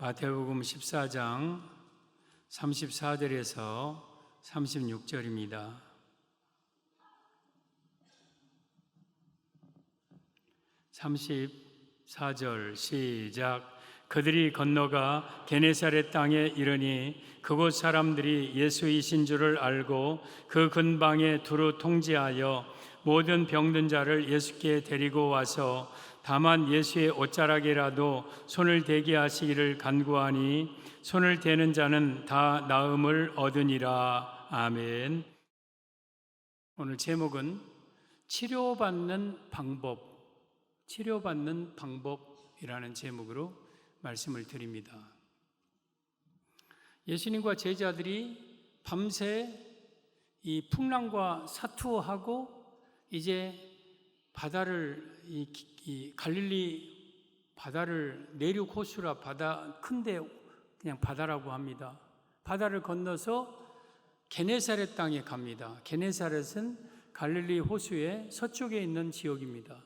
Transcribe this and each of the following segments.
마태복음 14장 34절에서 36절입니다. 34절 시작. 그들이 건너가 게네사렛 땅에 이르니 그곳 사람들이 예수이신 줄을 알고 그 근방에 두루 통지하여 모든 병든 자를 예수께 데리고 와서 다만 예수의 옷자락이라도 손을 대게 하시기를 간구하니 손을 대는 자는 다 나음을 얻으니라. 아멘. 오늘 제목은 치료받는 방법이라는 제목으로 말씀을 드립니다. 예수님과 제자들이 밤새 이 풍랑과 사투하고 이제 바다를 이 갈릴리 바다를 내륙 호수라 바다 큰데 그냥 바다라고 합니다. 바다를 건너서 게네사렛 땅에 갑니다. 게네사렛은 갈릴리 호수의 서쪽에 있는 지역입니다.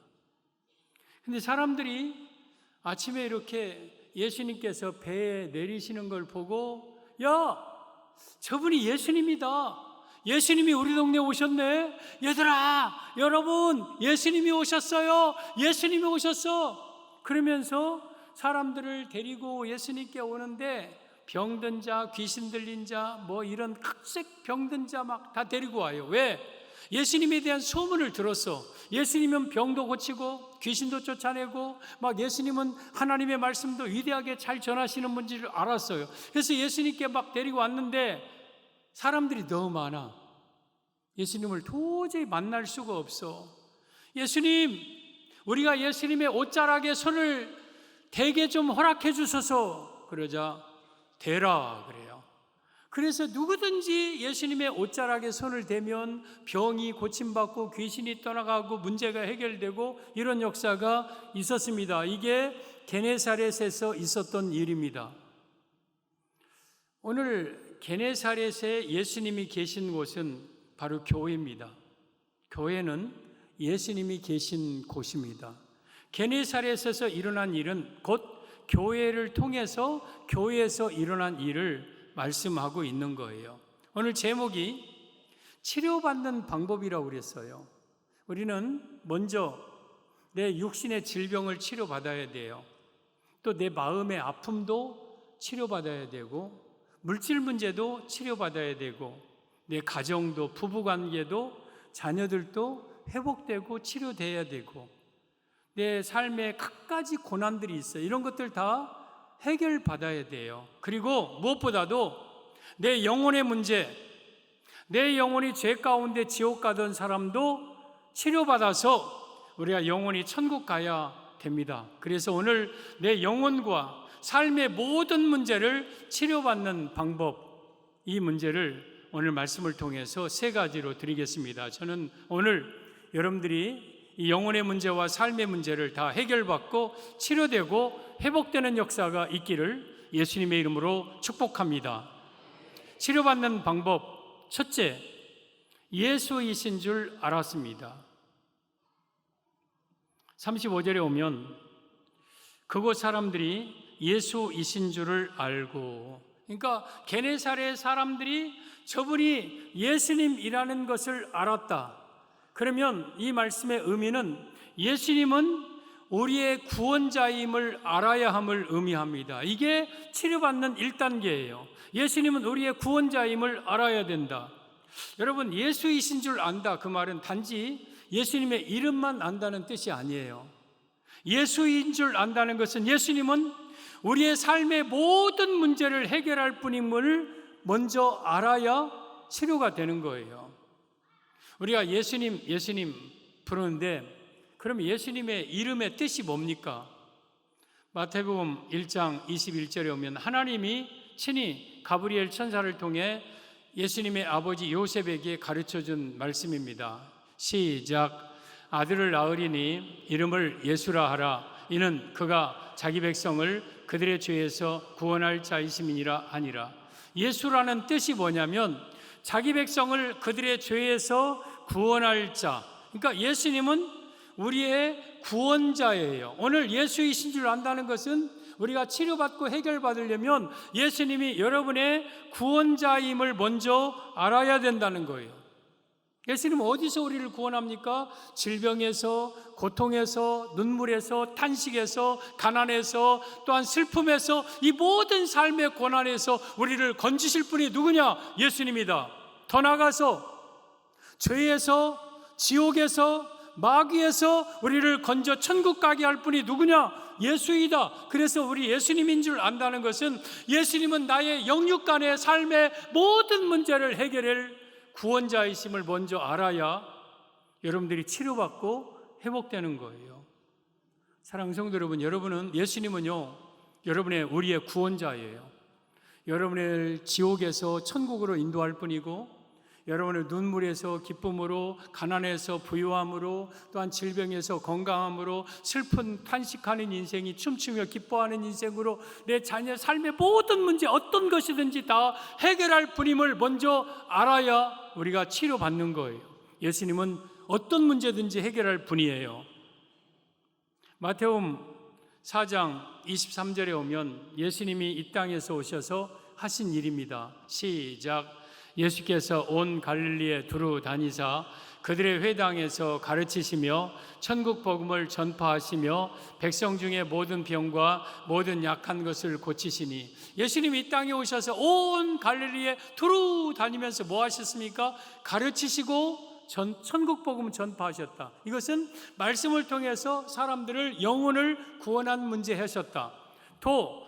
근데 사람들이 아침에 이렇게 예수님께서 배에 내리시는 걸 보고 야, 저분이 예수님이다. 예수님이 우리 동네에 오셨네. 얘들아, 여러분, 예수님이 오셨어요. 예수님이 오셨어. 그러면서 사람들을 데리고 예수님께 오는데 병든 자, 귀신 들린 자, 뭐 이런 각색 병든 자 막 다 데리고 와요. 왜? 예수님에 대한 소문을 들었어. 예수님은 병도 고치고 귀신도 쫓아내고 막 예수님은 하나님의 말씀도 위대하게 잘 전하시는 분인지를 알았어요. 그래서 예수님께 막 데리고 왔는데 사람들이 너무 많아. 예수님을 도저히 만날 수가 없어. 예수님, 우리가 예수님의 옷자락에 손을 대게 좀 허락해 주소서. 그러자 대라 그래요. 그래서 누구든지 예수님의 옷자락에 손을 대면 병이 고침받고 귀신이 떠나가고 문제가 해결되고 이런 역사가 있었습니다. 이게 게네사렛에서 있었던 일입니다. 오늘 게네사렛에 예수님이 계신 곳은 바로 교회입니다. 교회는 예수님이 계신 곳입니다. 게네사렛에서 일어난 일은 곧 교회를 통해서 교회에서 일어난 일을 말씀하고 있는 거예요. 오늘 제목이 치료받는 방법이라고 그랬어요. 우리는 먼저 내 육신의 질병을 치료받아야 돼요. 또 내 마음의 아픔도 치료받아야 되고 물질 문제도 치료받아야 되고 내 가정도 부부관계도 자녀들도 회복되고 치료돼야 되고 내 삶에 갖가지 고난들이 있어요. 이런 것들 다 해결받아야 돼요. 그리고 무엇보다도 내 영혼의 문제, 내 영혼이 죄 가운데 지옥 가던 사람도 치료받아서 우리가 영혼이 천국 가야 됩니다. 그래서 오늘 내 영혼과 삶의 모든 문제를 치료받는 방법, 이 문제를 오늘 말씀을 통해서 세 가지로 드리겠습니다. 저는 오늘 여러분들이 이 영혼의 문제와 삶의 문제를 다 해결받고 치료되고 회복되는 역사가 있기를 예수님의 이름으로 축복합니다. 치료받는 방법, 첫째, 예수이신 줄 알았습니다. 35절에 오면 그곳 사람들이 예수이신 줄을 알고, 그러니까 게네사렛 사람들이 저분이 예수님이라는 것을 알았다. 그러면 이 말씀의 의미는 예수님은 우리의 구원자임을 알아야 함을 의미합니다. 이게 치료받는 1단계예요. 예수님은 우리의 구원자임을 알아야 된다. 여러분, 예수이신 줄 안다, 그 말은 단지 예수님의 이름만 안다는 뜻이 아니에요. 예수인 줄 안다는 것은 예수님은 우리의 삶의 모든 문제를 해결할 분임을 먼저 알아야 치료가 되는 거예요. 우리가 예수님 부르는데 그럼 예수님의 이름의 뜻이 뭡니까? 마태복음 1장 21절에 오면 하나님이 친히 가브리엘 천사를 통해 예수님의 아버지 요셉에게 가르쳐준 말씀입니다. 시작. 아들을 낳으리니 이름을 예수라 하라. 이는 그가 자기 백성을 그들의 죄에서 구원할 자이심이니라 하니라. 예수라는 뜻이 뭐냐면 자기 백성을 그들의 죄에서 구원할 자. 그러니까 예수님은 우리의 구원자예요. 오늘 예수이신 줄 안다는 것은 우리가 치료받고 해결받으려면 예수님이 여러분의 구원자임을 먼저 알아야 된다는 거예요. 예수님은 어디서 우리를 구원합니까? 질병에서, 고통에서, 눈물에서, 탄식에서, 가난에서, 또한 슬픔에서, 이 모든 삶의 고난에서 우리를 건지실 분이 누구냐? 예수님이다. 더 나아가서 죄에서, 지옥에서, 마귀에서 우리를 건져 천국 가게 할 분이 누구냐? 예수이다. 그래서 우리 예수님인 줄 안다는 것은 예수님은 나의 영육간의 삶의 모든 문제를 해결할 구원자이심을 먼저 알아야 여러분들이 치료받고 회복되는 거예요. 사랑하는 성도 여러분, 예수님은요, 우리의 구원자예요. 여러분을 지옥에서 천국으로 인도할 뿐이고, 여러분의 눈물에서 기쁨으로, 가난에서 부유함으로, 또한 질병에서 건강함으로, 슬픈 탄식하는 인생이 춤추며 기뻐하는 인생으로 내 자녀의 삶의 모든 문제, 어떤 것이든지 다 해결할 분임을 먼저 알아야 우리가 치료받는 거예요. 예수님은 어떤 문제든지 해결할 분이에요. 마태복음 4장 23절에 오면 예수님이 이 땅에서 오셔서 하신 일입니다. 시작. 예수께서 온 갈릴리에 두루 다니사 그들의 회당에서 가르치시며 천국 복음을 전파하시며 백성 중에 모든 병과 모든 약한 것을 고치시니, 예수님이 이 땅에 오셔서 온 갈릴리에 두루 다니면서 뭐 하셨습니까? 가르치시고 천국 복음을 전파하셨다. 이것은 말씀을 통해서 사람들을 영혼을 구원한 문제 하셨다. 또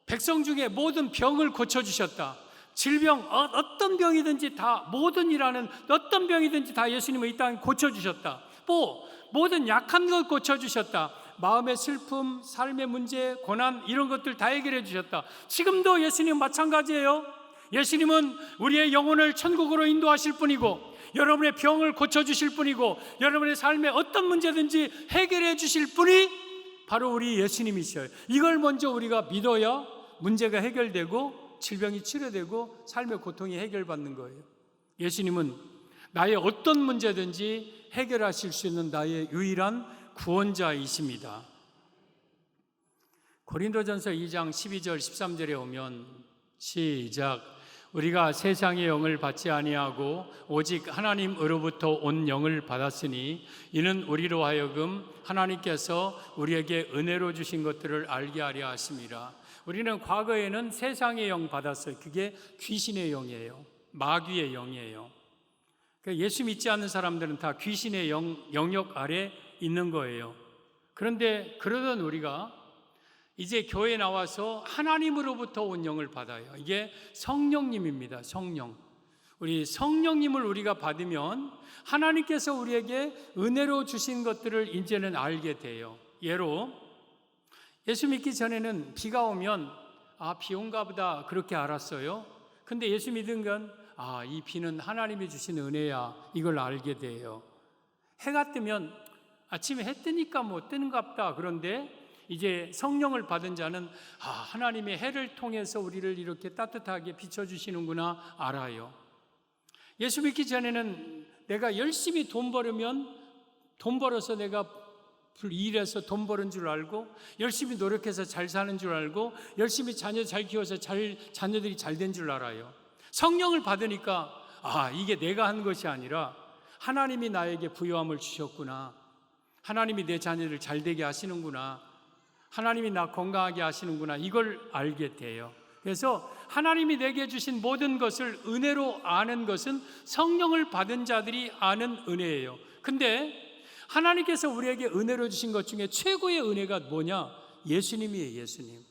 백성 중에 모든 병을 고쳐주셨다. 질병, 어떤 병이든지 다, 모든 일하는 어떤 병이든지 다 예수님은 이 땅에 고쳐주셨다. 또 모든 약한 것 고쳐주셨다. 마음의 슬픔, 삶의 문제, 고난, 이런 것들 다 해결해 주셨다. 지금도 예수님 마찬가지예요. 예수님은 우리의 영혼을 천국으로 인도하실 분이고, 여러분의 병을 고쳐주실 분이고, 여러분의 삶의 어떤 문제든지 해결해 주실 분이 바로 우리 예수님이셔요. 이걸 먼저 우리가 믿어야 문제가 해결되고 질병이 치료되고 삶의 고통이 해결받는 거예요. 예수님은 나의 어떤 문제든지 해결하실 수 있는 나의 유일한 구원자이십니다. 고린도전서 2장 12절 13절에 오면 시작. 우리가 세상의 영을 받지 아니하고 오직 하나님으로부터 온 영을 받았으니 이는 우리로 하여금 하나님께서 우리에게 은혜로 주신 것들을 알게 하려 하심이라. 우리는 과거에는 세상의 영 받았어요. 그게 귀신의 영이에요. 마귀의 영이에요. 그러니까 예수 믿지 않는 사람들은 다 귀신의 영역 아래 있는 거예요. 그런데 그러던 우리가 이제 교회에 나와서 하나님으로부터 온 영을 받아요. 이게 성령님입니다. 성령. 우리 성령님을 우리가 받으면 하나님께서 우리에게 은혜로 주신 것들을 이제는 알게 돼요. 예로 예수 믿기 전에는 비가 오면 비 온가 보다 그렇게 알았어요. 근데 예수 믿은 건 이 비는 하나님이 주신 은혜야, 이걸 알게 돼요. 해가 뜨면 아침에 해 뜨니까 뭐 뜨는가 보다. 그런데 이제 성령을 받은 자는 하나님의 해를 통해서 우리를 이렇게 따뜻하게 비춰주시는구나 알아요. 예수 믿기 전에는 내가 열심히 돈 벌어서 내가 일해서 돈 버는 줄 알고, 열심히 노력해서 잘 사는 줄 알고, 열심히 자녀 잘 키워서 자녀들이 잘 된 줄 알아요. 성령을 받으니까 이게 내가 한 것이 아니라 하나님이 나에게 부요함을 주셨구나, 하나님이 내 자녀를 잘 되게 하시는구나, 하나님이 나 건강하게 하시는구나, 이걸 알게 돼요. 그래서 하나님이 내게 주신 모든 것을 은혜로 아는 것은 성령을 받은 자들이 아는 은혜예요. 근데 하나님께서 우리에게 은혜로 주신 것 중에 최고의 은혜가 뭐냐? 예수님이에요. 예수님.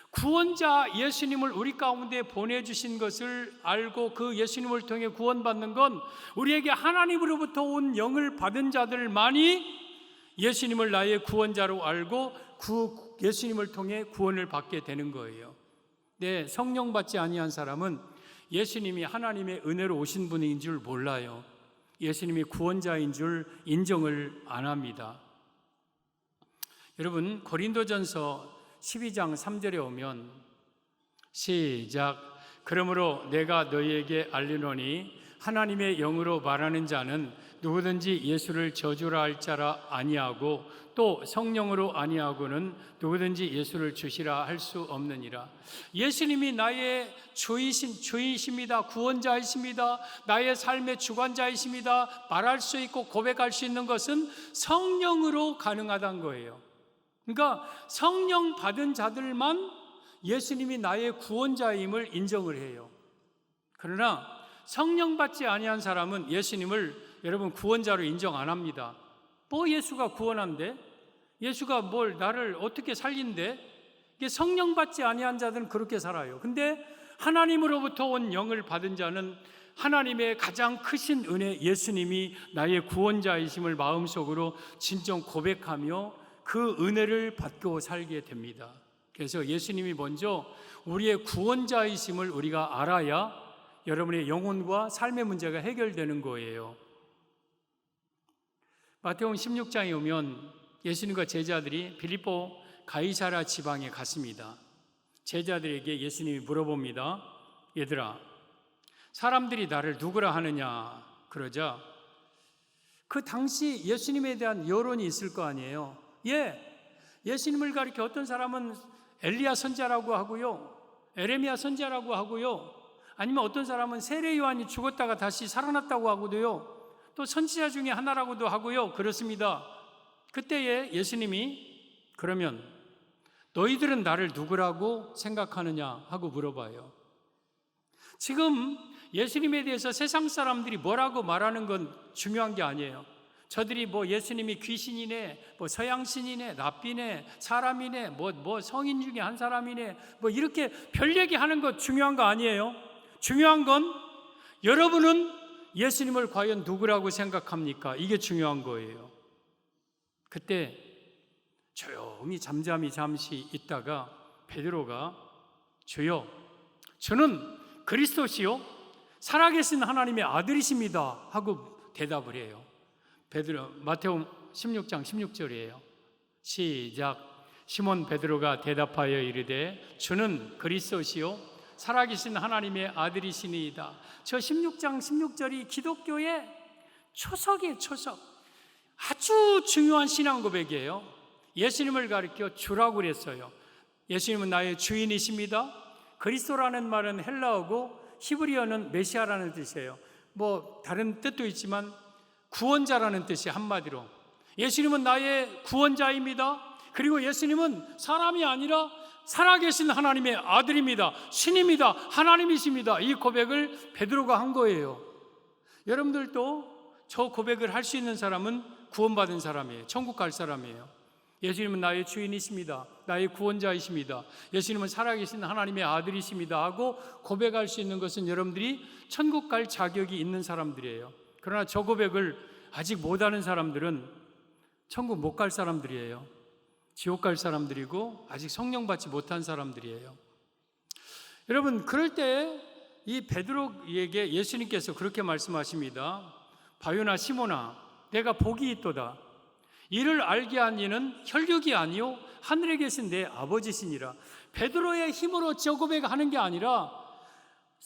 구원자 예수님을 우리 가운데 보내주신 것을 알고 그 예수님을 통해 구원받는 건 우리에게 하나님으로부터 온 영을 받은 자들만이 예수님을 나의 구원자로 알고 그 예수님을 통해 구원을 받게 되는 거예요. 네, 성령 받지 아니한 사람은 예수님이 하나님의 은혜로 오신 분인 줄 몰라요. 예수님이 구원자인 줄 인정을 안 합니다. 여러분, 고린도전서 12장 3절에 오면 시작. 그러므로 내가 너희에게 알리노니 하나님의 영으로 말하는 자는 누구든지 예수를 저주라 할 자라 아니하고 또 성령으로 아니하고는 누구든지 예수를 주시라 할 수 없느니라. 예수님이 나의 주이십니다. 구원자이십니다. 나의 삶의 주관자이십니다. 말할 수 있고 고백할 수 있는 것은 성령으로 가능하다는 거예요. 그러니까 성령 받은 자들만 예수님이 나의 구원자임을 인정을 해요. 그러나 성령 받지 아니한 사람은 예수님을 여러분 구원자로 인정 안 합니다. 뭐 예수가 구원한대? 예수가 뭘 나를 어떻게 살린대? 이게 성령 받지 아니한 자들은 그렇게 살아요. 근데 하나님으로부터 온 영을 받은 자는 하나님의 가장 크신 은혜 예수님이 나의 구원자이심을 마음속으로 진정 고백하며 그 은혜를 받고 살게 됩니다. 그래서 예수님이 먼저 우리의 구원자이심을 우리가 알아야 여러분의 영혼과 삶의 문제가 해결되는 거예요. 마태복음 16장에 오면 예수님과 제자들이 빌립보 가이사랴 지방에 갔습니다. 제자들에게 예수님이 물어봅니다. 얘들아, 사람들이 나를 누구라 하느냐? 그러자 그 당시 예수님에 대한 여론이 있을 거 아니에요. 예수님을 가리켜 어떤 사람은 엘리야 선지자라고 하고요, 에레미야 선지자라고 하고요, 아니면 어떤 사람은 세례 요한이 죽었다가 다시 살아났다고 하고도요, 또 선지자 중에 하나라고도 하고요. 그렇습니다. 그때에 예수님이 그러면 너희들은 나를 누구라고 생각하느냐 하고 물어봐요. 지금 예수님에 대해서 세상 사람들이 뭐라고 말하는 건 중요한 게 아니에요. 저들이 뭐 예수님이 귀신이네, 뭐 서양신이네, 랍비네, 사람이네, 뭐 성인 중에 한 사람이네, 뭐 이렇게 별 얘기하는 거 중요한 거 아니에요. 중요한 건 여러분은 예수님을 과연 누구라고 생각합니까? 이게 중요한 거예요. 그때 조용히 잠잠히 잠시 있다가 베드로가 주여, 저는 그리스도시요 살아계신 하나님의 아들이십니다 하고 대답을 해요. 베드로, 마태복음 16장 16절이에요. 시작. 시몬 베드로가 대답하여 이르되 주는 그리스도시요 살아계신 하나님의 아들이시니이다. 저 16장 16절이 기독교의 초석이에요. 초석. 아주 중요한 신앙 고백이에요. 예수님을 가리켜 주라고 그랬어요. 예수님은 나의 주인이십니다. 그리스도라는 말은 헬라어고 히브리어는 메시아라는 뜻이에요. 뭐 다른 뜻도 있지만 구원자라는 뜻이 한마디로. 예수님은 나의 구원자입니다. 그리고 예수님은 사람이 아니라 살아계신 하나님의 아들입니다. 신입니다. 하나님이십니다. 이 고백을 베드로가 한 거예요. 여러분들도 저 고백을 할 수 있는 사람은 구원받은 사람이에요. 천국 갈 사람이에요. 예수님은 나의 주인이십니다. 나의 구원자이십니다. 예수님은 살아계신 하나님의 아들이십니다 하고 고백할 수 있는 것은 여러분들이 천국 갈 자격이 있는 사람들이에요. 그러나 저 고백을 아직 못하는 사람들은 천국 못 갈 사람들이에요. 지옥 갈 사람들이고 아직 성령 받지 못한 사람들이에요. 여러분, 그럴 때 이 베드로에게 예수님께서 그렇게 말씀하십니다. 바요나 시몬아, 내가 복이 있도다. 이를 알게 한 이는 혈육이 아니요 하늘에 계신 내 아버지시니라. 베드로의 힘으로 저 고백하는 게 아니라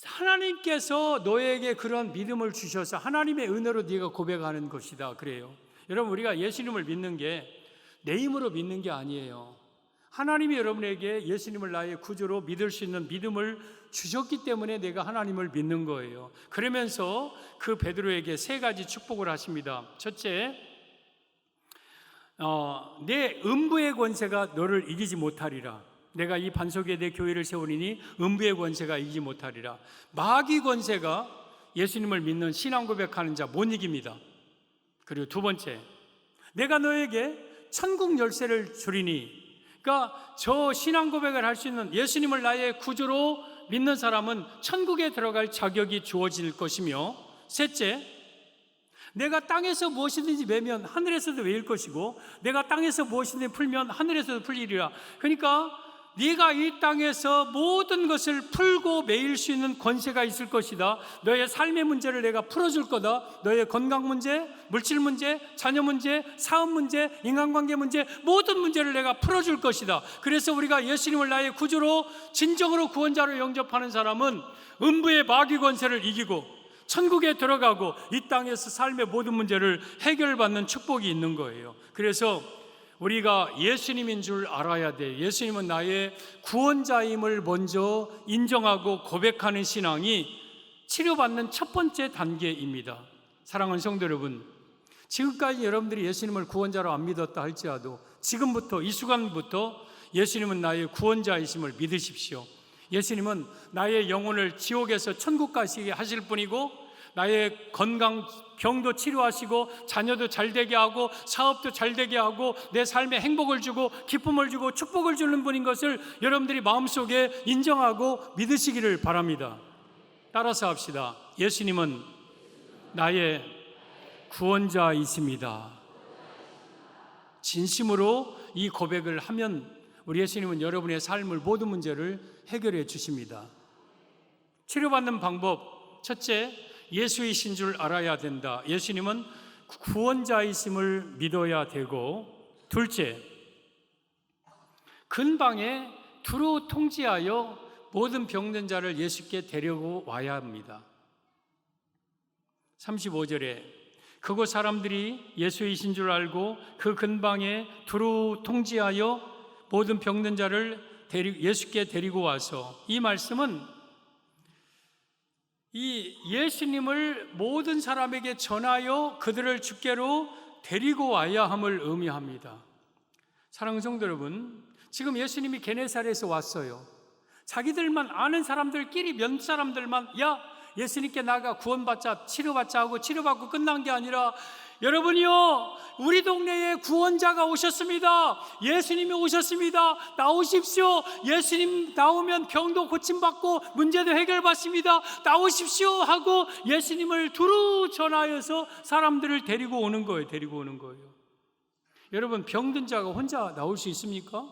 하나님께서 너에게 그런 믿음을 주셔서 하나님의 은혜로 네가 고백하는 것이다. 그래요. 여러분, 우리가 예수님을 믿는 게 내 힘으로 믿는 게 아니에요. 하나님이 여러분에게 예수님을 나의 구주로 믿을 수 있는 믿음을 주셨기 때문에 내가 하나님을 믿는 거예요. 그러면서 그 베드로에게 세 가지 축복을 하십니다. 첫째, 내 음부의 권세가 너를 이기지 못하리라. 내가 이 반석에 내 교회를 세우리니 음부의 권세가 이기지 못하리라. 마귀 권세가 예수님을 믿는 신앙 고백하는 자 못 이깁니다. 그리고 두 번째, 내가 너에게 천국 열쇠를 주리니. 그러니까 저 신앙 고백을 할 수 있는 예수님을 나의 구주로 믿는 사람은 천국에 들어갈 자격이 주어질 것이며, 셋째, 내가 땅에서 무엇이든지 매면 하늘에서도 매일 것이고 내가 땅에서 무엇이든지 풀면 하늘에서도 풀리리라. 그러니까 네가 이 땅에서 모든 것을 풀고 매일 수 있는 권세가 있을 것이다. 너의 삶의 문제를 내가 풀어줄 거다. 너의 건강 문제, 물질 문제, 자녀 문제, 사업 문제, 인간관계 문제, 모든 문제를 내가 풀어줄 것이다. 그래서 우리가 예수님을 나의 구주로 진정으로 구원자로 영접하는 사람은 음부의 마귀 권세를 이기고 천국에 들어가고 이 땅에서 삶의 모든 문제를 해결받는 축복이 있는 거예요. 그래서 우리가 예수님인 줄 알아야 돼. 예수님은 나의 구원자임을 먼저 인정하고 고백하는 신앙이 치료받는 첫 번째 단계입니다. 사랑하는 성도 여러분, 지금까지 여러분들이 예수님을 구원자로 안 믿었다 할지라도 지금부터, 이 순간부터 예수님은 나의 구원자이심을 믿으십시오. 예수님은 나의 영혼을 지옥에서 천국 가시게 하실 분이고, 나의 건강, 병도 치료하시고, 자녀도 잘 되게 하고, 사업도 잘 되게 하고, 내 삶에 행복을 주고 기쁨을 주고 축복을 주는 분인 것을 여러분들이 마음속에 인정하고 믿으시기를 바랍니다. 따라서 합시다. 예수님은 나의 구원자이십니다. 진심으로 이 고백을 하면 우리 예수님은 여러분의 삶을 모든 문제를 해결해 주십니다. 치료받는 방법, 첫째, 예수이신 줄 알아야 된다. 예수님은 구원자이심을 믿어야 되고, 둘째, 근방에 두루 통지하여 모든 병든 자를 예수께 데리고 와야 합니다. 35절에 그곳 사람들이 예수이신 줄 알고 그 근방에 두루 통지하여 모든 병든 자를 예수께 데리고 와서, 이 말씀은 이 예수님을 모든 사람에게 전하여 그들을 주께로 데리고 와야 함을 의미합니다. 사랑하는 성도 여러분, 지금 예수님이 게네사렛에서 왔어요. 자기들만 아는 사람들끼리 몇 사람들만 예수님께 나가 구원받자, 치료받자 하고 치료받고 끝난 게 아니라, 여러분이요, 우리 동네에 구원자가 오셨습니다. 예수님이 오셨습니다. 나오십시오. 예수님 나오면 병도 고침받고 문제도 해결받습니다. 나오십시오 하고 예수님을 두루 전하여서 사람들을 데리고 오는 거예요. 여러분, 병든 자가 혼자 나올 수 있습니까?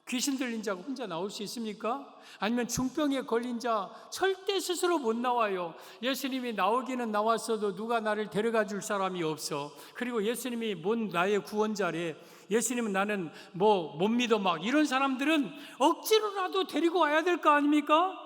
귀신 들린 자가 혼자 나올 수 있습니까? 아니면 중병에 걸린 자 절대 스스로 못 나와요. 예수님이 나오기는 나왔어도 누가 나를 데려가 줄 사람이 없어. 그리고 예수님이 뭔 나의 구원자래, 예수님은 나는 못 믿어, 막 이런 사람들은 억지로라도 데리고 와야 될 거 아닙니까?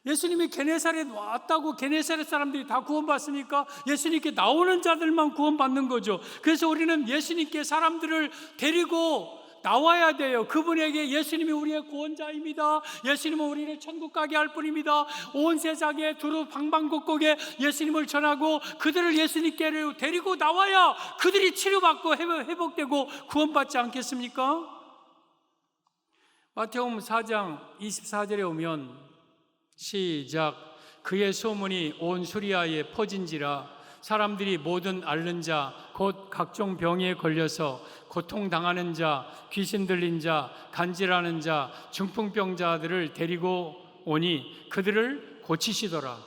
예수님이 게네사렛 왔다고 게네사렛 사람들이 다 구원받습니까? 예수님께 나오는 자들만 구원받는 거죠. 그래서 우리는 예수님께 사람들을 데리고 나와야 돼요. 그분에게 예수님이 우리의 구원자입니다. 예수님은 우리를 천국 가게 할 뿐입니다. 온 세상에 두루 방방곡곡에 예수님을 전하고 그들을 예수님께로 데리고 나와야 그들이 치료받고 회복되고 구원받지 않겠습니까? 마태복음 4장 24절에 오면 시작. 그의 소문이 온 수리아에 퍼진지라 사람들이 모든 앓는 자 곧 각종 병에 걸려서 고통당하는 자, 귀신 들린 자, 간질하는 자, 중풍병자들을 데리고 오니 그들을 고치시더라.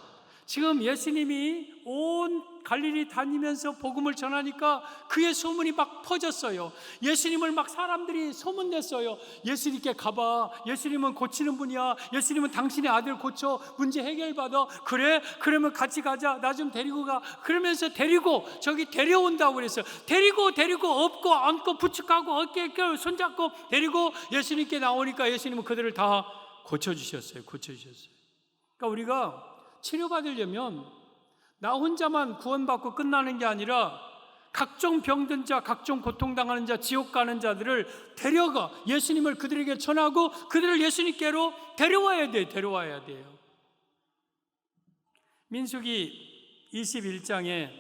지금 예수님이 온 갈릴리 다니면서 복음을 전하니까 그의 소문이 막 퍼졌어요. 예수님을 막 사람들이 소문냈어요. 예수님께 가봐. 예수님은 고치는 분이야. 예수님은 당신의 아들 고쳐 문제 해결받아. 그래? 그러면 같이 가자. 나 좀 데리고 가. 그러면서 데리고 저기 데려온다고 그랬어요. 데리고 업고 안고 부축하고 어깨에 손잡고 데리고 예수님께 나오니까 예수님은 그들을 다 고쳐주셨어요. 그러니까 우리가 치료받으려면 나 혼자만 구원받고 끝나는 게 아니라 각종 병든 자, 각종 고통당하는 자, 지옥 가는 자들을 데려가 예수님을 그들에게 전하고 그들을 예수님께로 데려와야 돼요. 민수기 21장에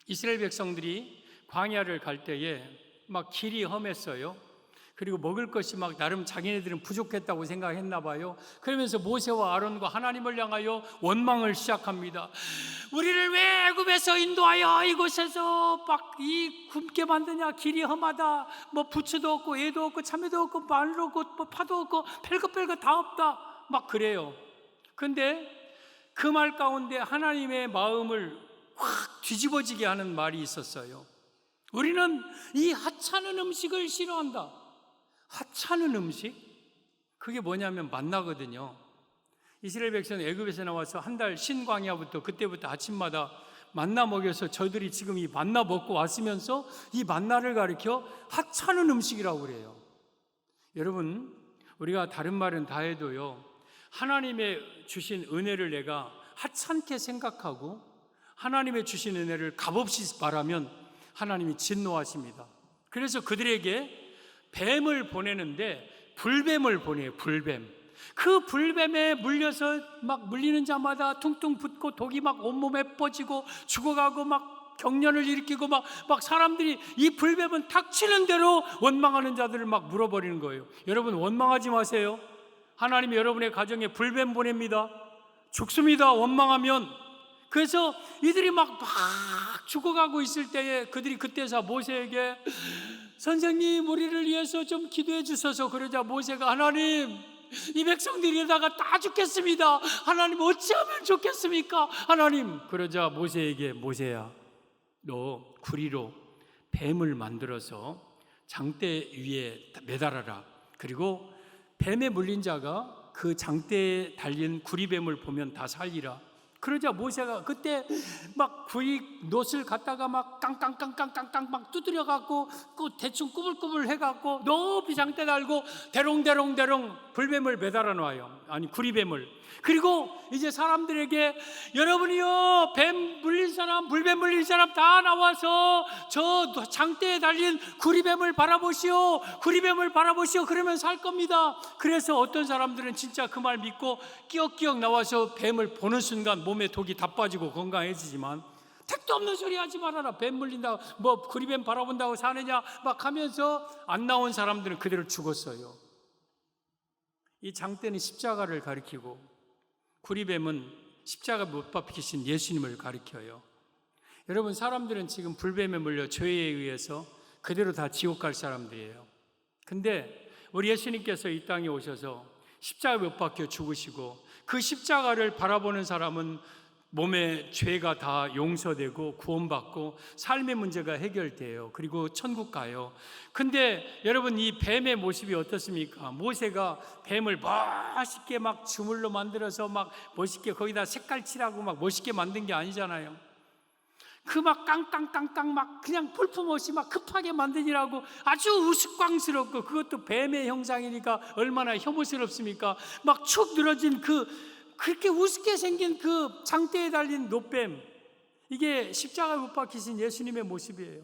이스라엘 백성들이 광야를 갈 때에 막 길이 험했어요. 그리고 먹을 것이 막 나름 자기네들은 부족했다고 생각했나 봐요. 그러면서 모세와 아론과 하나님을 향하여 원망을 시작합니다. 우리를 왜 애굽에서 인도하여 이곳에서 막 이 굶게 만드냐? 길이 험하다. 뭐 부추도 없고 애도 없고 참외도 없고 마늘도 없고 뭐 파도 없고 별거 다 없다. 막 그래요. 근데 그 말 가운데 하나님의 마음을 확 뒤집어지게 하는 말이 있었어요. 우리는 이 하찮은 음식을 싫어한다. 하찮은 음식? 그게 뭐냐면 만나거든요. 이스라엘 백성은 애굽에서 나와서 한 달 신광야부터 그때부터 아침마다 만나 먹여서 저들이 지금 이 만나 먹고 왔으면서 이 만나를 가리켜 하찮은 음식이라고 그래요. 여러분, 우리가 다른 말은 다 해도요, 하나님의 주신 은혜를 내가 하찮게 생각하고 하나님의 주신 은혜를 값없이 말하면 하나님이 진노하십니다. 그래서 그들에게 뱀을 보내는데 불뱀을 보내요. 불뱀. 그 불뱀에 물려서 막 물리는 자마다 퉁퉁 붓고 독이 막 온몸에 뻗지고 죽어가고 막 경련을 일으키고 막 사람들이 이 불뱀은 닥치는 대로 원망하는 자들을 막 물어버리는 거예요. 여러분 원망하지 마세요. 하나님이 여러분의 가정에 불뱀 보냅니다. 죽습니다. 원망하면. 그래서 이들이 막 죽어가고 있을 때에 그들이 그때서 모세에게 선생님 우리를 위해서 좀 기도해 주셔서. 그러자 모세가 하나님 이 백성들이다가 다 죽겠습니다. 하나님 어찌하면 좋겠습니까? 하나님. 그러자 모세에게 모세야 너 구리로 뱀을 만들어서 장대 위에 매달아라. 그리고 뱀에 물린 자가 그 장대에 달린 구리뱀을 보면 다 살리라. 그러자 모세가 그때 막 구리 놋을 갖다가 막 깡깡깡깡깡깡 막 두드려 갖고 대충 꾸불꾸불 해갖고 높이 장대 달고 대롱대롱대롱 불뱀을 매달아 놔요. 아니 구리뱀을. 그리고 이제 사람들에게 여러분이요 뱀 물린 사람 불뱀 물린 사람 다 나와서 저 장대에 달린 구리뱀을 바라보시오. 구리뱀을 바라보시오. 그러면 살 겁니다. 그래서 어떤 사람들은 진짜 그 말 믿고 끼역끼역 나와서 뱀을 보는 순간 몸에 독이 다 빠지고 건강해지지만 택도 없는 소리 하지 말아라. 뱀 물린다고 뭐 구리뱀 바라본다고 사느냐 막 하면서 안 나온 사람들은 그대로 죽었어요. 이 장대는 십자가를 가리키고 구리뱀은 십자가 못 박히신 예수님을 가리켜요. 여러분 사람들은 지금 불뱀에 물려 죄에 의해서 그대로 다 지옥 갈 사람들이에요. 근데 우리 예수님께서 이 땅에 오셔서 십자가 못 박혀 죽으시고 그 십자가를 바라보는 사람은 몸의 죄가 다 용서되고 구원받고 삶의 문제가 해결돼요. 그리고 천국 가요. 근데 여러분 이 뱀의 모습이 어떻습니까? 모세가 뱀을 멋있게 막 주물로 만들어서 막 멋있게 거기다 색깔 칠하고 막 멋있게 만든 게 아니잖아요. 그 막 깡깡깡깡 막 그냥 볼품없이 막 급하게 만드니라고 아주 우스꽝스럽고 그것도 뱀의 형상이니까 얼마나 혐오스럽습니까? 막 축 늘어진 그렇게 우습게 생긴 그 장대에 달린 놋뱀, 이게 십자가에 못 박히신 예수님의 모습이에요.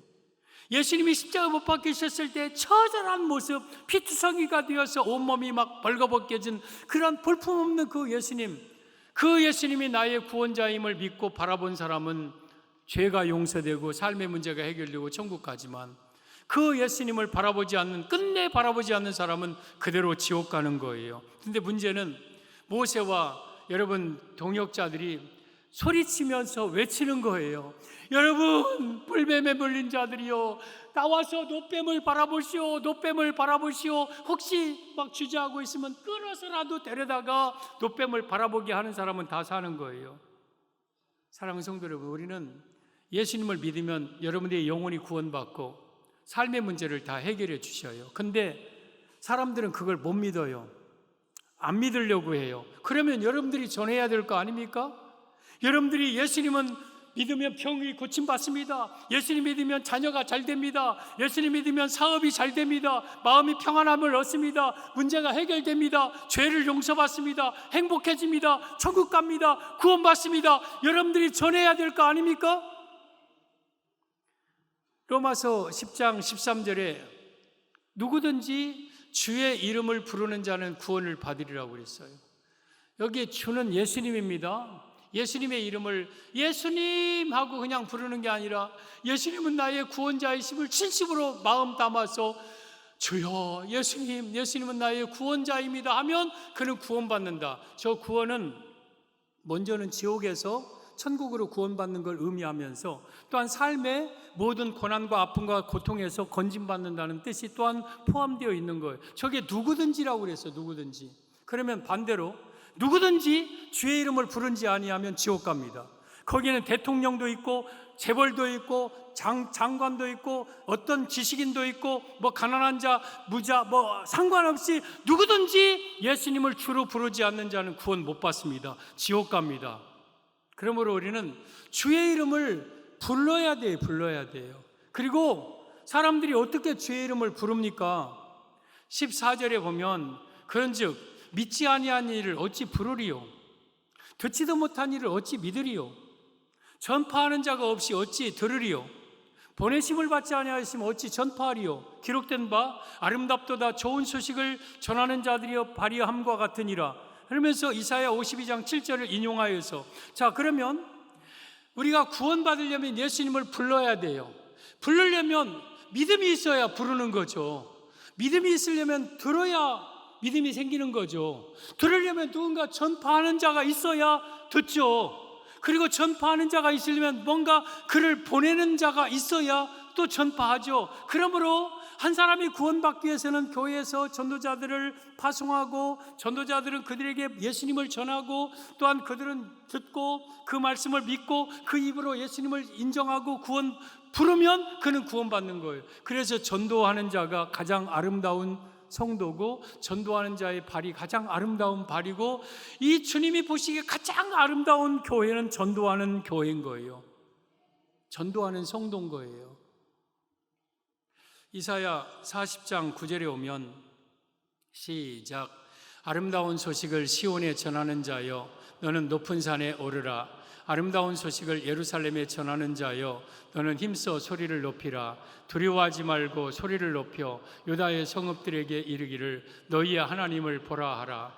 예수님이 십자가에 못 박히셨을 때 처절한 모습, 피투성이가 되어서 온몸이 막 벌거벗겨진 그런 볼품없는 그 예수님, 그 예수님이 나의 구원자임을 믿고 바라본 사람은 죄가 용서되고 삶의 문제가 해결되고 천국 가지만 그 예수님을 바라보지 않는, 끝내 바라보지 않는 사람은 그대로 지옥 가는 거예요. 근데 문제는 모세와 여러분 동역자들이 소리치면서 외치는 거예요. 여러분 불뱀에 물린 자들이요 나와서 놋뱀을 바라보시오. 놋뱀을 바라보시오. 혹시 막 주저하고 있으면 끊어서라도 데려다가 놋뱀을 바라보게 하는 사람은 다 사는 거예요. 사랑하는 성도 여러분, 우리는 예수님을 믿으면 여러분들의 영혼이 구원받고 삶의 문제를 다 해결해 주셔요. 근데 사람들은 그걸 못 믿어요. 안 믿으려고 해요. 그러면 여러분들이 전해야 될 거 아닙니까? 여러분들이 예수님은 믿으면 병이 고침받습니다. 예수님 믿으면 자녀가 잘 됩니다. 예수님 믿으면 사업이 잘 됩니다. 마음이 평안함을 얻습니다. 문제가 해결됩니다. 죄를 용서받습니다. 행복해집니다. 천국 갑니다. 구원받습니다. 여러분들이 전해야 될 거 아닙니까? 로마서 10장 13절에 누구든지 주의 이름을 부르는 자는 구원을 받으리라고 그랬어요. 여기에 주는 예수님입니다. 예수님의 이름을 예수님 하고 그냥 부르는 게 아니라 예수님은 나의 구원자이심을 진심으로 마음 담아서 주여 예수님, 예수님은 나의 구원자입니다 하면 그는 구원받는다. 저 구원은 먼저는 지옥에서 천국으로 구원받는 걸 의미하면서 또한 삶의 모든 고난과 아픔과 고통에서 건진받는다는 뜻이 또한 포함되어 있는 거예요. 저게 누구든지라고 그랬어요. 누구든지. 그러면 반대로 누구든지 주의 이름을 부른지 아니하면 지옥 갑니다. 거기는 대통령도 있고 재벌도 있고 장관도 있고 어떤 지식인도 있고 뭐 가난한 자, 무자 뭐 상관없이 누구든지 예수님을 주로 부르지 않는 자는 구원 못 받습니다. 지옥 갑니다. 그러므로 우리는 주의 이름을 불러야 돼요. 불러야 돼요. 그리고 사람들이 어떻게 주의 이름을 부릅니까? 14절에 보면 그런즉 믿지 아니한 이를 어찌 부르리요? 듣지도 못한 일을 어찌 믿으리요? 전파하는 자가 없이 어찌 들으리요? 보내심을 받지 아니하시면 어찌 전파하리요? 기록된 바 아름답도다 좋은 소식을 전하는 자들이여 발휘함과 같으니라. 그러면서 이사야 52장 7절을 인용하여서, 자, 그러면 우리가 구원받으려면 예수님을 불러야 돼요. 부르려면 믿음이 있어야 부르는 거죠. 믿음이 있으려면 들어야 믿음이 생기는 거죠. 들으려면 누군가 전파하는 자가 있어야 듣죠. 그리고 전파하는 자가 있으려면 뭔가 그를 보내는 자가 있어야 또 전파하죠. 그러므로 한 사람이 구원받기 위해서는 교회에서 전도자들을 파송하고, 전도자들은 그들에게 예수님을 전하고, 또한 그들은 듣고 그 말씀을 믿고 그 입으로 예수님을 인정하고 부르면 그는 구원받는 거예요. 그래서 전도하는 자가 가장 아름다운 성도고, 전도하는 자의 발이 가장 아름다운 발이고, 이 주님이 보시기에 가장 아름다운 교회는 전도하는 교회인 거예요. 전도하는 성도인 거예요. 이사야 40장 9절에 오면 시작. 아름다운 소식을 시온에 전하는 자여 너는 높은 산에 오르라. 아름다운 소식을 예루살렘에 전하는 자여 너는 힘써 소리를 높이라. 두려워하지 말고 소리를 높여 유다의 성읍들에게 이르기를 너희의 하나님을 보라 하라.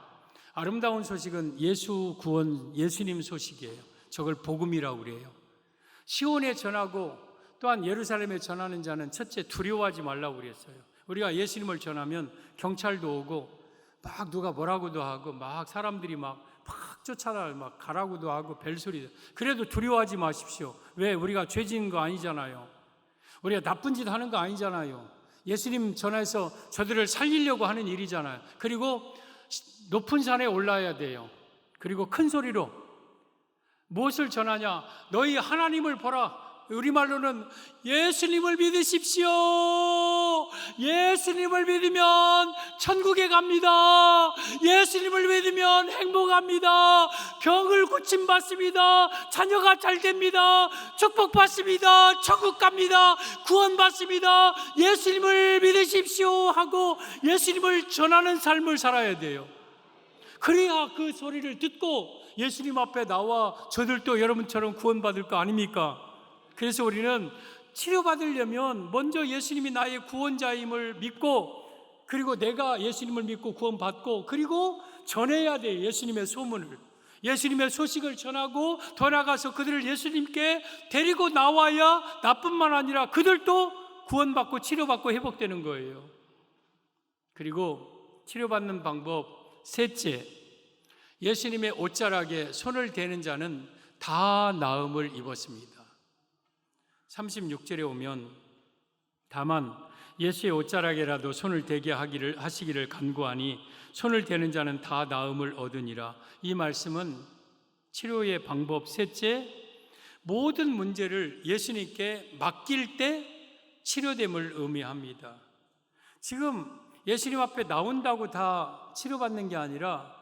아름다운 소식은 예수 구원, 예수님 소식이에요. 저걸 복음이라고 그래요. 시온에 전하고 또한 예루살렘에 전하는 자는 첫째 두려워하지 말라고 그랬어요. 우리가 예수님을 전하면 경찰도 오고 막 누가 뭐라고도 하고 막 사람들이 막 쫓아다 막 가라고도 하고 벨소리. 그래도 두려워하지 마십시오. 왜? 우리가 죄 지은 거 아니잖아요. 우리가 나쁜 짓 하는 거 아니잖아요. 예수님 전해서 저들을 살리려고 하는 일이잖아요. 그리고 높은 산에 올라야 돼요. 그리고 큰 소리로 무엇을 전하냐? 너희 하나님을 보라. 우리말로는 예수님을 믿으십시오. 예수님을 믿으면 천국에 갑니다. 예수님을 믿으면 행복합니다. 병을 고침받습니다. 자녀가 잘 됩니다. 축복받습니다. 천국 갑니다. 구원받습니다. 예수님을 믿으십시오 하고 예수님을 전하는 삶을 살아야 돼요. 그래야 그 소리를 듣고 예수님 앞에 나와 저들도 여러분처럼 구원받을 거 아닙니까? 그래서 우리는 치료받으려면 먼저 예수님이 나의 구원자임을 믿고, 그리고 내가 예수님을 믿고 구원받고, 그리고 전해야 돼. 예수님의 소문을, 예수님의 소식을 전하고 더 나아가서 그들을 예수님께 데리고 나와야 나뿐만 아니라 그들도 구원받고 치료받고 회복되는 거예요. 그리고 치료받는 방법 셋째, 예수님의 옷자락에 손을 대는 자는 다 나음을 입었습니다. 36절에 오면 다만 예수의 옷자락에라도 손을 대게 하시기를 간구하니 손을 대는 자는 다 나음을 얻으니라. 이 말씀은 치료의 방법 셋째, 모든 문제를 예수님께 맡길 때 치료됨을 의미합니다. 지금 예수님 앞에 나온다고 다 치료받는 게 아니라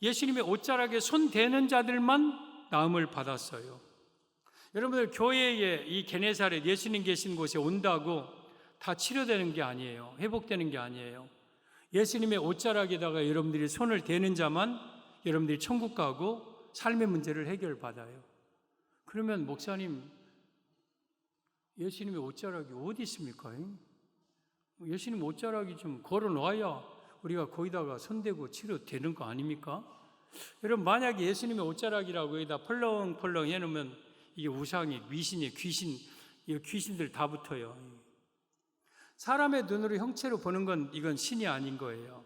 예수님의 옷자락에 손 대는 자들만 나음을 받았어요. 여러분들 교회에 이 게네사렛 예수님 계신 곳에 온다고 다 치료되는 게 아니에요. 회복되는 게 아니에요. 예수님의 옷자락에다가 여러분들이 손을 대는 자만 여러분들이 천국 가고 삶의 문제를 해결받아요. 그러면 목사님, 예수님의 옷자락이 어디 있습니까? 예수님 옷자락이 좀 걸어놔야 우리가 거기다가 손대고 치료되는 거 아닙니까? 여러분, 만약에 예수님의 옷자락이라고 여기다 펄렁펄렁 해놓으면 이게 우상이, 미신이, 귀신들 다 붙어요. 사람의 눈으로 형체로 보는 건 이건 신이 아닌 거예요.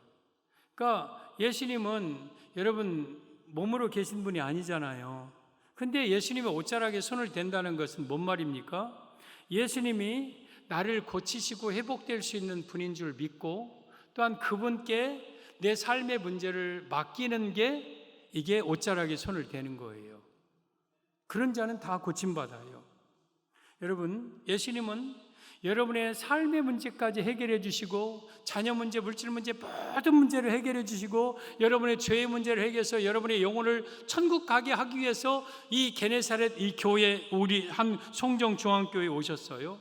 그러니까 예수님은 여러분 몸으로 계신 분이 아니잖아요. 근데 예수님의 옷자락에 손을 댄다는 것은 뭔 말입니까? 예수님이 나를 고치시고 회복될 수 있는 분인 줄 믿고 또한 그분께 내 삶의 문제를 맡기는 게 이게 옷자락에 손을 대는 거예요. 그런 자는 다 고침받아요. 여러분, 예수님은 여러분의 삶의 문제까지 해결해 주시고 자녀 문제, 물질 문제, 모든 문제를 해결해 주시고 여러분의 죄의 문제를 해결해서 여러분의 영혼을 천국 가게 하기 위해서 이 게네사렛 이 교회, 우리 한 송정중앙교회에 오셨어요.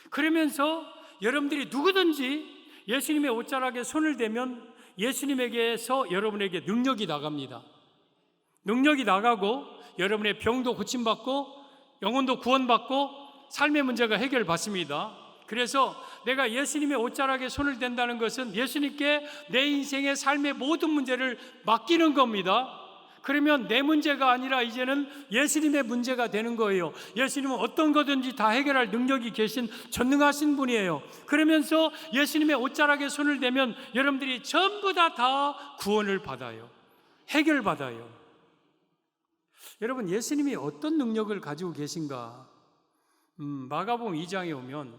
그러면서 여러분들이 누구든지 예수님의 옷자락에 손을 대면 예수님에게서 여러분에게 능력이 나갑니다. 능력이 나가고 여러분의 병도 고침받고 영혼도 구원받고 삶의 문제가 해결받습니다. 그래서 내가 예수님의 옷자락에 손을 댄다는 것은 예수님께 내 인생의 삶의 모든 문제를 맡기는 겁니다. 그러면 내 문제가 아니라 이제는 예수님의 문제가 되는 거예요. 예수님은 어떤 거든지 다 해결할 능력이 계신 전능하신 분이에요. 그러면서 예수님의 옷자락에 손을 대면 여러분들이 전부 다 구원을 받아요. 해결받아요. 여러분, 예수님이 어떤 능력을 가지고 계신가? 마가복음 2장에 오면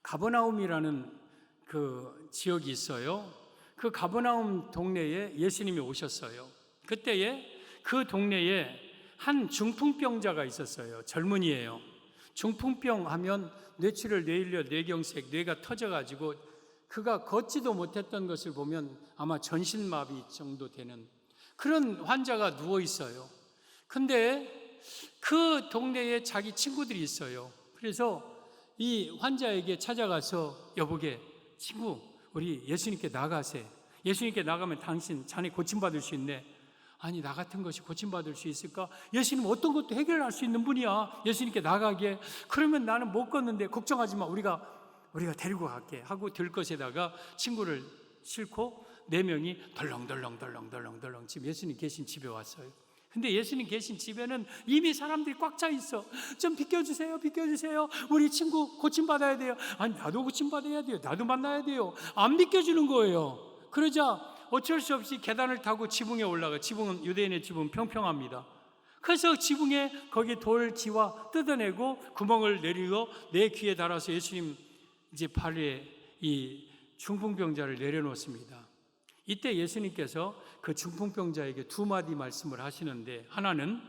가버나움이라는 그 지역이 있어요. 그 가버나움 동네에 예수님이 오셨어요. 그때에 그 동네에 한 중풍병자가 있었어요. 젊은이에요. 중풍병 하면 뇌출혈, 뇌인력, 뇌경색, 뇌가 터져가지고 그가 걷지도 못했던 것을 보면 아마 전신마비 정도 되는 그런 환자가 누워 있어요. 근데 그 동네에 자기 친구들이 있어요. 그래서 이 환자에게 찾아가서 여보게, 친구, 우리 예수님께 나가세. 예수님께 나가면 자네 고침받을 수 있네. 아니, 나 같은 것이 고침받을 수 있을까? 예수님 어떤 것도 해결할 수 있는 분이야. 예수님께 나가게. 그러면 나는 못 걷는데 걱정하지 마. 우리가 데리고 갈게 하고 들것에다가 친구를 싣고 4명이 덜렁덜렁 지금 예수님 계신 집에 왔어요. 근데 예수님 계신 집에는 이미 사람들이 꽉 차 있어. 좀 비켜주세요. 우리 친구 고침받아야 돼요. 아니, 나도 고침받아야 돼요. 나도 만나야 돼요. 안 비켜주는 거예요. 그러자 어쩔 수 없이 계단을 타고 지붕에 올라가. 지붕은, 유대인의 지붕은 평평합니다. 그래서 지붕에 거기 돌지와 뜯어내고 구멍을 내리고 내 귀에 달아서 예수님 이제 팔에 이 중풍병자를 내려놓습니다. 이때 예수님께서 그 중풍병자에게 2마디 말씀을 하시는데, 하나는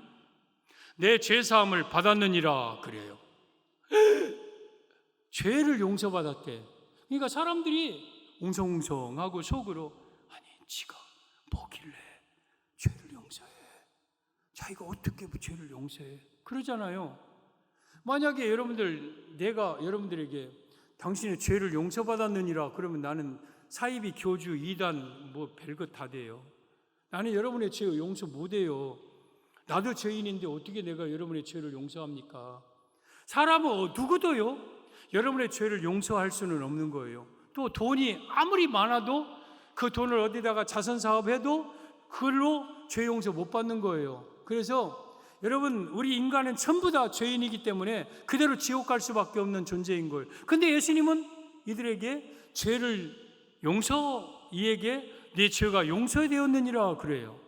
내 죄사함을 받았느니라 그래요. 죄를 용서받았대. 그러니까 사람들이 웅성웅성하고 속으로, 아니, 지가 뭐길래 죄를 용서해? 자기가 어떻게 죄를 용서해? 그러잖아요. 만약에 내가 여러분들에게 당신의 죄를 용서받았느니라 그러면 나는 사이비, 교주, 이단 뭐 별것 다 돼요. 나는 여러분의 죄 용서 못해요. 나도 죄인인데 어떻게 내가 여러분의 죄를 용서합니까? 사람은 누구도요 여러분의 죄를 용서할 수는 없는 거예요. 또 돈이 아무리 많아도 그 돈을 어디다가 자선사업해도 그걸로 죄 용서 못 받는 거예요. 그래서 여러분, 우리 인간은 전부 다 죄인이기 때문에 그대로 지옥 갈 수밖에 없는 존재인 거예요. 근데 예수님은 이들에게 죄를 이에게 네 죄가 용서되었느니라 그래요.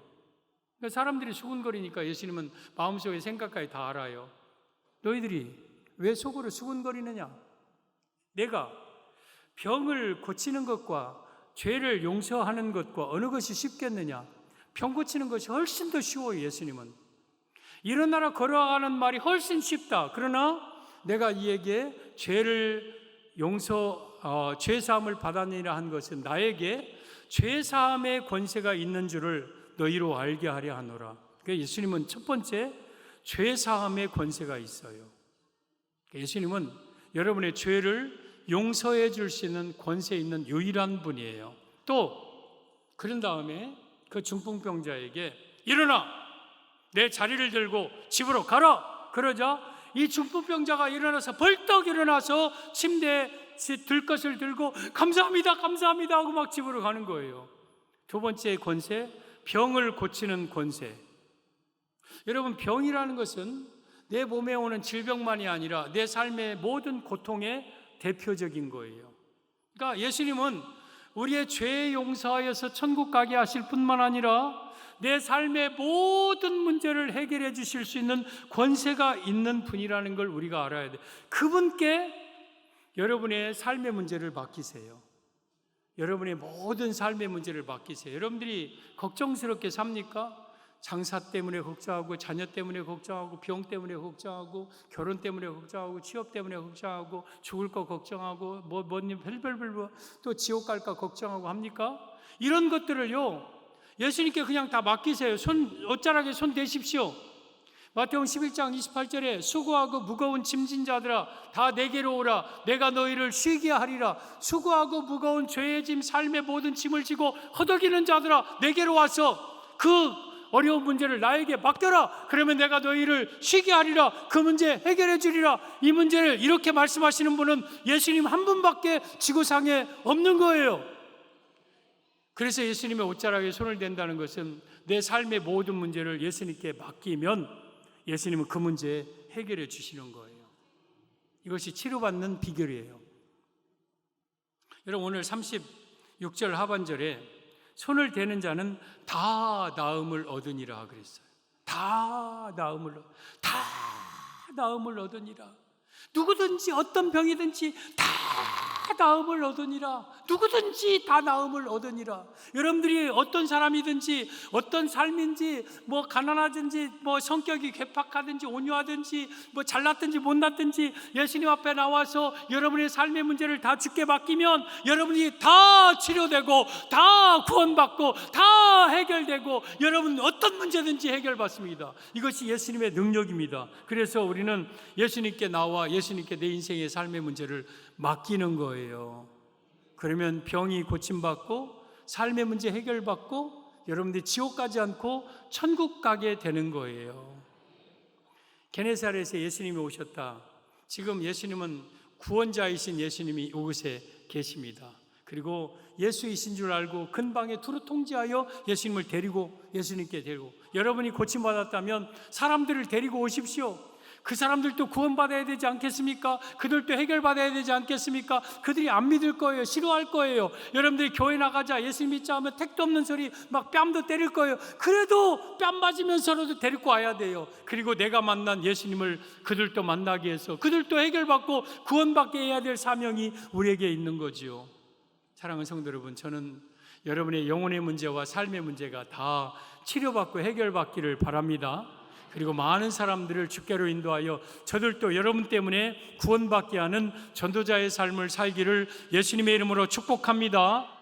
그러니까 사람들이 수군거리니까 예수님은 마음속의 생각까지 다 알아요. 너희들이 왜 속으로 수군거리느냐? 내가 병을 고치는 것과 죄를 용서하는 것과 어느 것이 쉽겠느냐? 병 고치는 것이 훨씬 더 쉬워요. 예수님은 일어나라 걸어가는 말이 훨씬 쉽다. 그러나 내가 이에게 죄사함을 받았느니라 한 것은 나에게 죄사함의 권세가 있는 줄을 너희로 알게 하려 하노라. 그러니까 예수님은 첫 번째 죄사함의 권세가 있어요. 예수님은 여러분의 죄를 용서해 줄 수 있는 권세 있는 유일한 분이에요. 또 그런 다음에 그 중풍병자에게 일어나 내 자리를 들고 집으로 가라. 그러자 이 중풍병자가 벌떡 일어나서 침대에 들것을 들고 감사합니다 하고 막 집으로 가는 거예요. 2번째 권세, 병을 고치는 권세. 여러분, 병이라는 것은 내 몸에 오는 질병만이 아니라 내 삶의 모든 고통의 대표적인 거예요. 그러니까 예수님은 우리의 죄 용서하여서 천국 가게 하실 뿐만 아니라 내 삶의 모든 문제를 해결해 주실 수 있는 권세가 있는 분이라는 걸 우리가 알아야 돼요. 그분께 여러분의 삶의 문제를 맡기세요. 여러분의 모든 삶의 문제를 맡기세요. 여러분들이 걱정스럽게 삽니까? 장사 때문에 걱정하고, 자녀 때문에 걱정하고, 병 때문에 걱정하고, 결혼 때문에 걱정하고, 취업 때문에 걱정하고, 죽을 거 걱정하고, 별별별 또 지옥 갈까 걱정하고 합니까? 이런 것들을요 예수님께 그냥 다 맡기세요. 옷자락에 손 대십시오. 마태복음 11장 28절에 수고하고 무거운 짐진 자들아 다 내게로 오라. 내가 너희를 쉬게 하리라. 수고하고 무거운 죄의 짐, 삶의 모든 짐을 지고 허덕이는 자들아 내게로 와서 그 어려운 문제를 나에게 맡겨라. 그러면 내가 너희를 쉬게 하리라. 그 문제 해결해 주리라. 이 문제를 이렇게 말씀하시는 분은 예수님 한 분밖에 지구상에 없는 거예요. 그래서 예수님의 옷자락에 손을 댄다는 것은 내 삶의 모든 문제를 예수님께 맡기면 예수님은 그 문제 해결해 주시는 거예요. 이것이 치료받는 비결이에요. 여러분, 오늘 36절 하반절에 손을 대는 자는 다 나음을 얻으니라 그랬어요. 다 나음을 얻으니라. 누구든지 어떤 병이든지 다 나음을 얻으니라. 누구든지 다 나음을 얻으니라. 여러분들이 어떤 사람이든지 어떤 삶인지 뭐 가난하든지 뭐 성격이 괴팍하든지 온유하든지 뭐 잘났든지 못났든지 예수님 앞에 나와서 여러분의 삶의 문제를 다 주께 맡기면 여러분이 다 치료되고 다 구원받고 다 해결되고 여러분 어떤 문제든지 해결받습니다. 이것이 예수님의 능력입니다. 그래서 우리는 예수님께 나와 예수님께 내 인생의 삶의 문제를 맡기는 거예요. 그러면 병이 고침받고 삶의 문제 해결받고 여러분들이 지옥 가지 않고 천국 가게 되는 거예요. 게네사렛에 예수님이 오셨다. 지금 예수님은 구원자이신 예수님이 이곳에 계십니다. 그리고 예수이신 줄 알고 근방에 두루 통지하여 예수님을 데리고 예수님께 데리고 여러분이 고침받았다면 사람들을 데리고 오십시오. 그 사람들도 구원받아야 되지 않겠습니까? 그들도 해결받아야 되지 않겠습니까? 그들이 안 믿을 거예요. 싫어할 거예요. 여러분들이 교회 나가자 예수 믿자 하면 택도 없는 소리 막 뺨도 때릴 거예요. 그래도 뺨 맞으면서라도 데리고 와야 돼요. 그리고 내가 만난 예수님을 그들도 만나게 해서 그들도 해결받고 구원받게 해야 될 사명이 우리에게 있는 거지요. 사랑하는 성도 여러분, 저는 여러분의 영혼의 문제와 삶의 문제가 다 치료받고 해결받기를 바랍니다. 그리고 많은 사람들을 주께로 인도하여 저들도 여러분 때문에 구원받게 하는 전도자의 삶을 살기를 예수님의 이름으로 축복합니다.